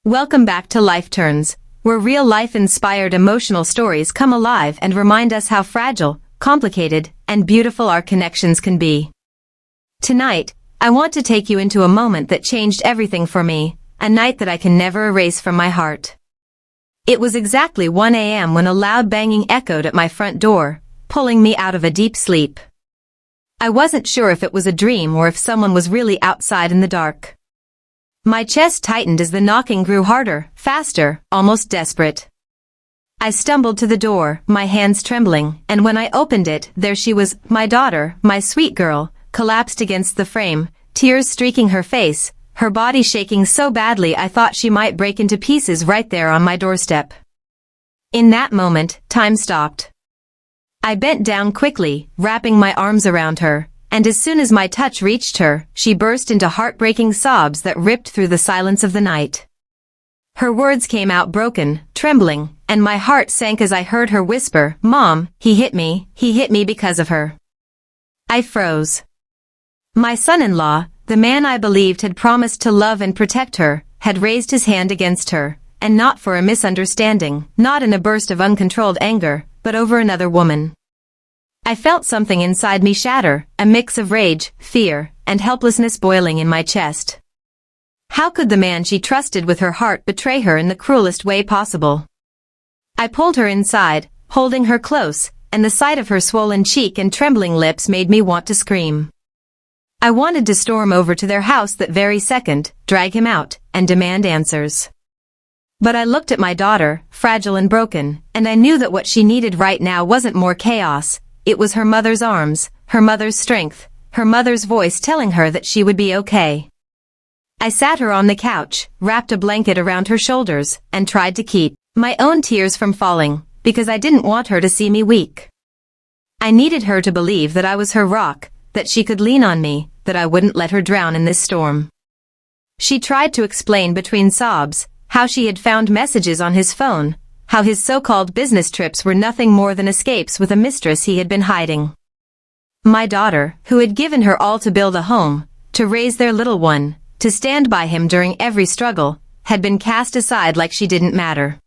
Welcome back to Life Turns, where real-life-inspired emotional stories come alive and remind us how fragile, complicated, and beautiful our connections can be. Tonight, I want to take you into a moment that changed everything for me, a night that I can never erase from my heart. It was exactly 1 a.m. when a loud banging echoed at my front door, pulling me out of a deep sleep. I wasn't sure if it was a dream or if someone was really outside in the dark. My chest tightened as the knocking grew harder, faster, almost desperate. I stumbled to the door, my hands trembling, and when I opened it, there she was, my daughter, my sweet girl, collapsed against the frame, tears streaking her face, her body shaking so badly I thought she might break into pieces right there on my doorstep. In that moment, time stopped. I bent down quickly, wrapping my arms around her, and as soon as my touch reached her, she burst into heartbreaking sobs that ripped through the silence of the night. Her words came out broken, trembling, and my heart sank as I heard her whisper, "Mom, he hit me because of her." I froze. My son-in-law, the man I believed had promised to love and protect her, had raised his hand against her, and not for a misunderstanding, not in a burst of uncontrolled anger, but over another woman. I felt something inside me shatter, a mix of rage, fear, and helplessness boiling in my chest. How could the man she trusted with her heart betray her in the cruelest way possible? I pulled her inside, holding her close, and the sight of her swollen cheek and trembling lips made me want to scream. I wanted to storm over to their house that very second, drag him out, and demand answers. But I looked at my daughter, fragile and broken, and I knew that what she needed right now wasn't more chaos. It was her mother's arms, her mother's strength, her mother's voice telling her that she would be okay. I sat her on the couch, wrapped a blanket around her shoulders, and tried to keep my own tears from falling, because I didn't want her to see me weak. I needed her to believe that I was her rock, that she could lean on me, that I wouldn't let her drown in this storm. She tried to explain between sobs, how she had found messages on his phone, how his so-called business trips were nothing more than escapes with a mistress he had been hiding. My daughter, who had given her all to build a home, to raise their little one, to stand by him during every struggle, had been cast aside like she didn't matter.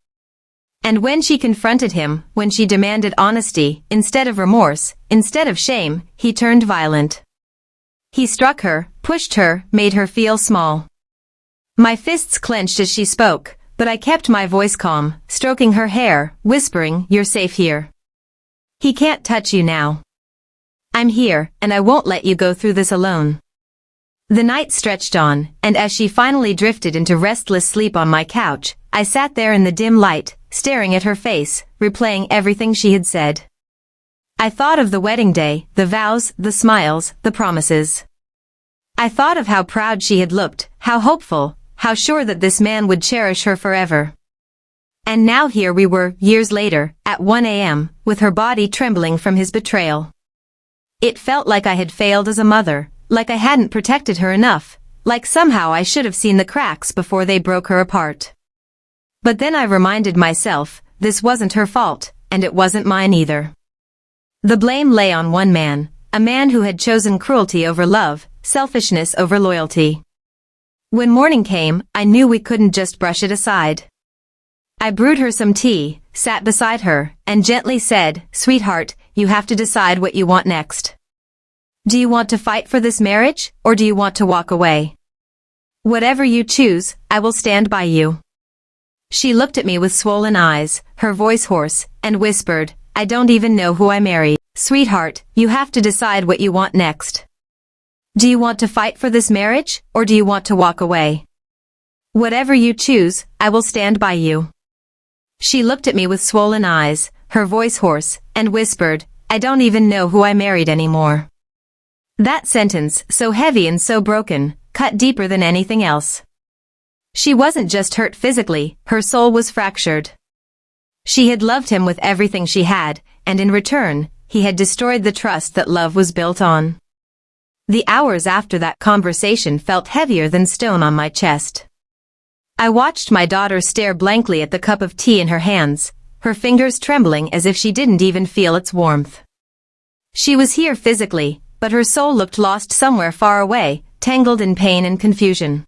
And when she confronted him, when she demanded honesty, instead of remorse, instead of shame, he turned violent. He struck her, pushed her, made her feel small. My fists clenched as she spoke, but I kept my voice calm, stroking her hair, whispering, "You're safe here. He can't touch you now. I'm here, and I won't let you go through this alone." The night stretched on, and as she finally drifted into restless sleep on my couch, I sat there in the dim light, staring at her face, replaying everything she had said. I thought of the wedding day, the vows, the smiles, the promises. I thought of how proud she had looked, how hopeful, how sure that this man would cherish her forever. And now here we were, years later, at 1 a.m., with her body trembling from his betrayal. It felt like I had failed as a mother, like I hadn't protected her enough, like somehow I should have seen the cracks before they broke her apart. But then I reminded myself, this wasn't her fault, and it wasn't mine either. The blame lay on one man, a man who had chosen cruelty over love, selfishness over loyalty. When morning came, I knew we couldn't just brush it aside. I brewed her some tea, sat beside her, and gently said, "Sweetheart, you have to decide what you want next. Do you want to fight for this marriage, or do you want to walk away? Whatever you choose, I will stand by you." She looked at me with swollen eyes, her voice hoarse, and whispered, "I don't even know who I married. Sweetheart, you have to decide what you want next. Do you want to fight for this marriage, or do you want to walk away? Whatever you choose, I will stand by you." She looked at me with swollen eyes, her voice hoarse, and whispered, "I don't even know who I married anymore." That sentence, so heavy and so broken, cut deeper than anything else. She wasn't just hurt physically, her soul was fractured. She had loved him with everything she had, and in return, he had destroyed the trust that love was built on. The hours after that conversation felt heavier than stone on my chest. I watched my daughter stare blankly at the cup of tea in her hands, her fingers trembling as if she didn't even feel its warmth. She was here physically, but her soul looked lost somewhere far away, tangled in pain and confusion.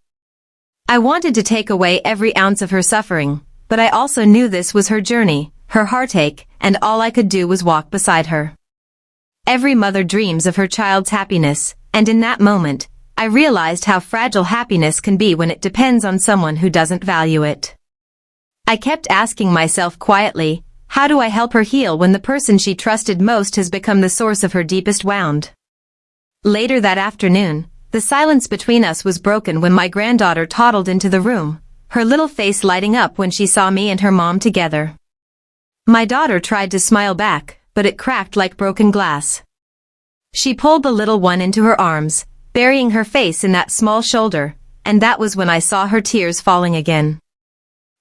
I wanted to take away every ounce of her suffering, but I also knew this was her journey, her heartache, and all I could do was walk beside her. Every mother dreams of her child's happiness, and in that moment, I realized how fragile happiness can be when it depends on someone who doesn't value it. I kept asking myself quietly, how do I help her heal when the person she trusted most has become the source of her deepest wound? Later that afternoon, the silence between us was broken when my granddaughter toddled into the room, her little face lighting up when she saw me and her mom together. My daughter tried to smile back, but it cracked like broken glass. She pulled the little one into her arms, burying her face in that small shoulder, and that was when I saw her tears falling again.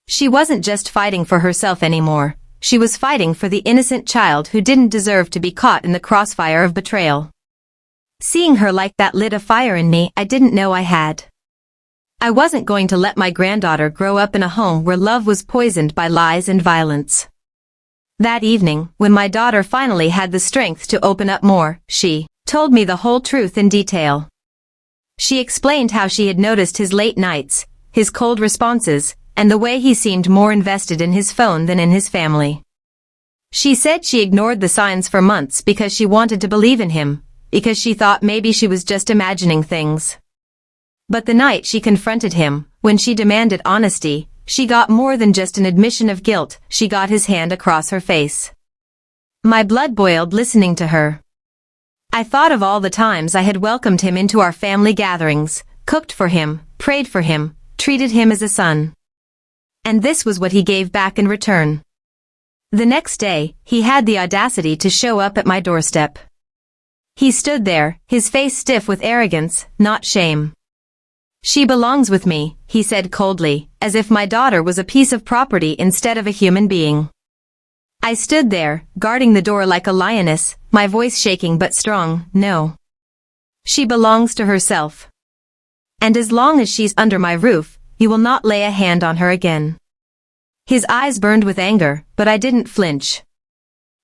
She wasn't just fighting for herself anymore, she was fighting for the innocent child who didn't deserve to be caught in the crossfire of betrayal. Seeing her like that lit a fire in me I didn't know I had. I wasn't going to let my granddaughter grow up in a home where love was poisoned by lies and violence. That evening, when my daughter finally had the strength to open up more, she told me the whole truth in detail. She explained how she had noticed his late nights, his cold responses, and the way he seemed more invested in his phone than in his family. She said she ignored the signs for months because she wanted to believe in him, because she thought maybe she was just imagining things. But the night she confronted him, when she demanded honesty, she got more than just an admission of guilt, she got his hand across her face. My blood boiled listening to her. I thought of all the times I had welcomed him into our family gatherings, cooked for him, prayed for him, treated him as a son. And this was what he gave back in return. The next day, he had the audacity to show up at my doorstep. He stood there, his face stiff with arrogance, not shame. She belongs with me, he said coldly, as if my daughter was a piece of property instead of a human being. I stood there, guarding the door like a lioness, my voice shaking but strong, no. She belongs to herself. And as long as she's under my roof, you will not lay a hand on her again. His eyes burned with anger, but I didn't flinch.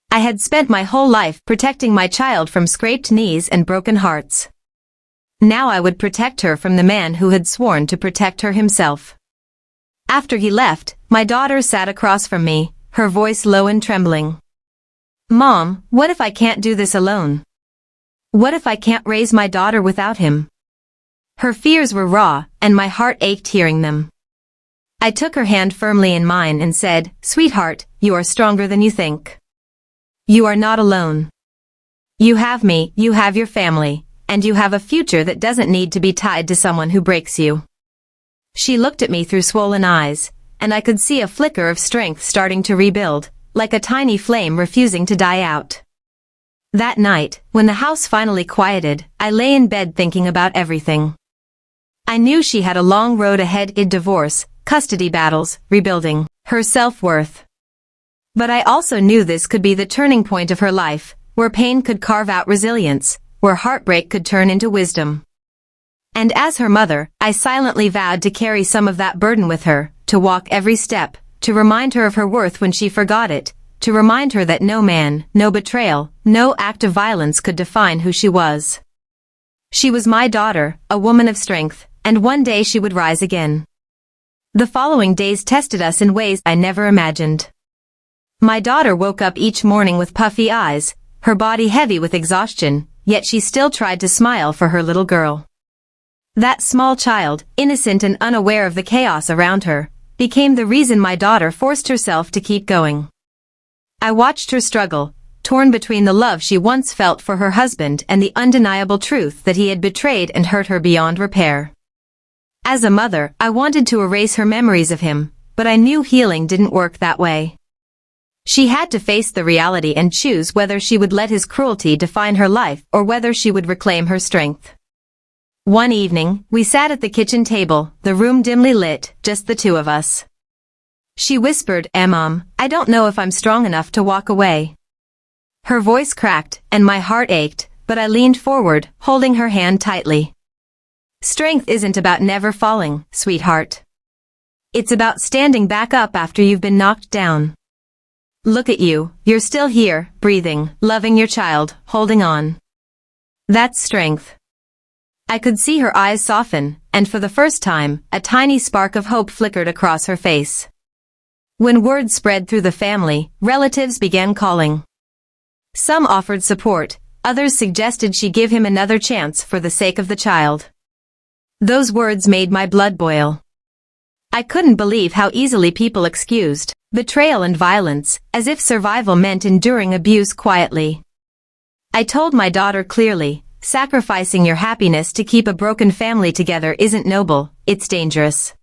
I had spent my whole life protecting my child from scraped knees and broken hearts. Now I would protect her from the man who had sworn to protect her himself. After he left, my daughter sat across from me, her voice low and trembling. Mom, what if I can't do this alone? What if I can't raise my daughter without him? Her fears were raw, and my heart ached hearing them. I took her hand firmly in mine and said, Sweetheart, you are stronger than you think. You are not alone. You have me, you have your family, and you have a future that doesn't need to be tied to someone who breaks you. She looked at me through swollen eyes, and I could see a flicker of strength starting to rebuild, like a tiny flame refusing to die out. That night, when the house finally quieted, I lay in bed thinking about everything. I knew she had a long road ahead in divorce, custody battles, rebuilding her self-worth. But I also knew this could be the turning point of her life, where pain could carve out resilience, where heartbreak could turn into wisdom. And as her mother, I silently vowed to carry some of that burden with her, to walk every step, to remind her of her worth when she forgot it, to remind her that no man, no betrayal, no act of violence could define who she was. She was my daughter, a woman of strength, and one day she would rise again. The following days tested us in ways I never imagined. My daughter woke up each morning with puffy eyes, her body heavy with exhaustion, yet she still tried to smile for her little girl. That small child, innocent and unaware of the chaos around her, became the reason my daughter forced herself to keep going. I watched her struggle, torn between the love she once felt for her husband and the undeniable truth that he had betrayed and hurt her beyond repair. As a mother, I wanted to erase her memories of him, but I knew healing didn't work that way. She had to face the reality and choose whether she would let his cruelty define her life or whether she would reclaim her strength. One evening, we sat at the kitchen table, the room dimly lit, just the two of us. She whispered, Mom, I don't know if I'm strong enough to walk away. Her voice cracked, and my heart ached, but I leaned forward, holding her hand tightly. Strength isn't about never falling, sweetheart. It's about standing back up after you've been knocked down. Look at you, you're still here, breathing, loving your child, holding on. That's strength. I could see her eyes soften, and for the first time, a tiny spark of hope flickered across her face. When word spread through the family, relatives began calling. Some offered support, others suggested she give him another chance for the sake of the child. Those words made my blood boil. I couldn't believe how easily people excused betrayal and violence, as if survival meant enduring abuse quietly. I told my daughter clearly, sacrificing your happiness to keep a broken family together isn't noble, it's dangerous.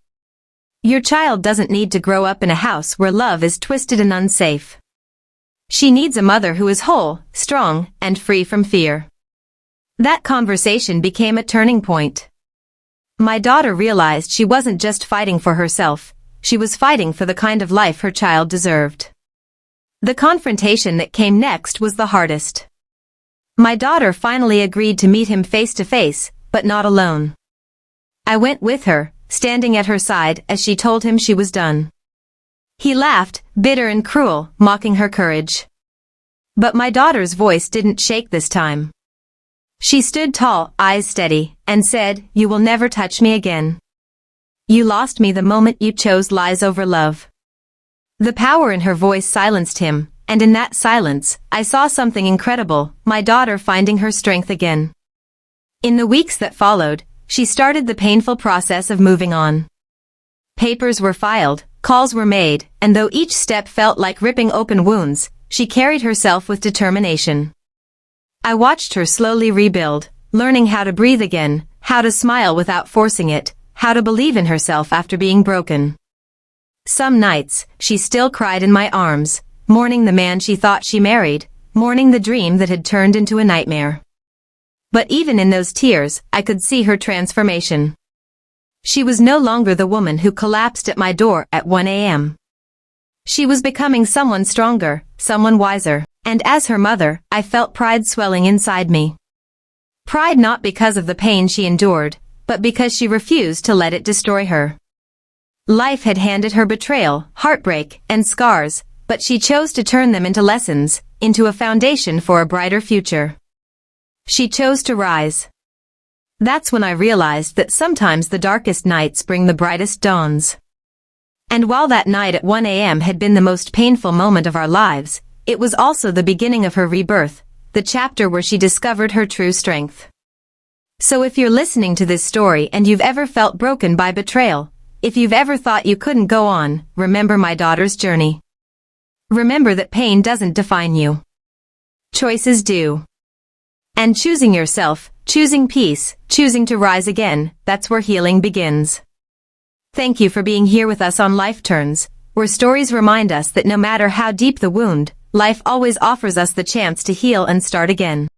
Your child doesn't need to grow up in a house where love is twisted and unsafe. She needs a mother who is whole, strong, and free from fear. That conversation became a turning point. My daughter realized she wasn't just fighting for herself, she was fighting for the kind of life her child deserved. The confrontation that came next was the hardest. My daughter finally agreed to meet him face to face, but not alone. I went with her, standing at her side as she told him she was done. He laughed, bitter and cruel, mocking her courage. But my daughter's voice didn't shake this time. She stood tall, eyes steady, and said, "You will never touch me again. You lost me the moment you chose lies over love." The power in her voice silenced him, and in that silence, I saw something incredible, my daughter finding her strength again. In the weeks that followed, she started the painful process of moving on. Papers were filed, calls were made, and though each step felt like ripping open wounds, she carried herself with determination. I watched her slowly rebuild, learning how to breathe again, how to smile without forcing it, how to believe in herself after being broken. Some nights, she still cried in my arms, mourning the man she thought she married, mourning the dream that had turned into a nightmare. But even in those tears, I could see her transformation. She was no longer the woman who collapsed at my door at 1 a.m. She was becoming someone stronger, someone wiser, and as her mother, I felt pride swelling inside me. Pride not because of the pain she endured, but because she refused to let it destroy her. Life had handed her betrayal, heartbreak, and scars, but she chose to turn them into lessons, into a foundation for a brighter future. She chose to rise. That's when I realized that sometimes the darkest nights bring the brightest dawns. And while that night at 1 a.m. had been the most painful moment of our lives, it was also the beginning of her rebirth, the chapter where she discovered her true strength. So if you're listening to this story and you've ever felt broken by betrayal, if you've ever thought you couldn't go on, remember my daughter's journey. Remember that pain doesn't define you. Choices do. And choosing yourself, choosing peace, choosing to rise again, that's where healing begins. Thank you for being here with us on Life Turns, where stories remind us that no matter how deep the wound, life always offers us the chance to heal and start again.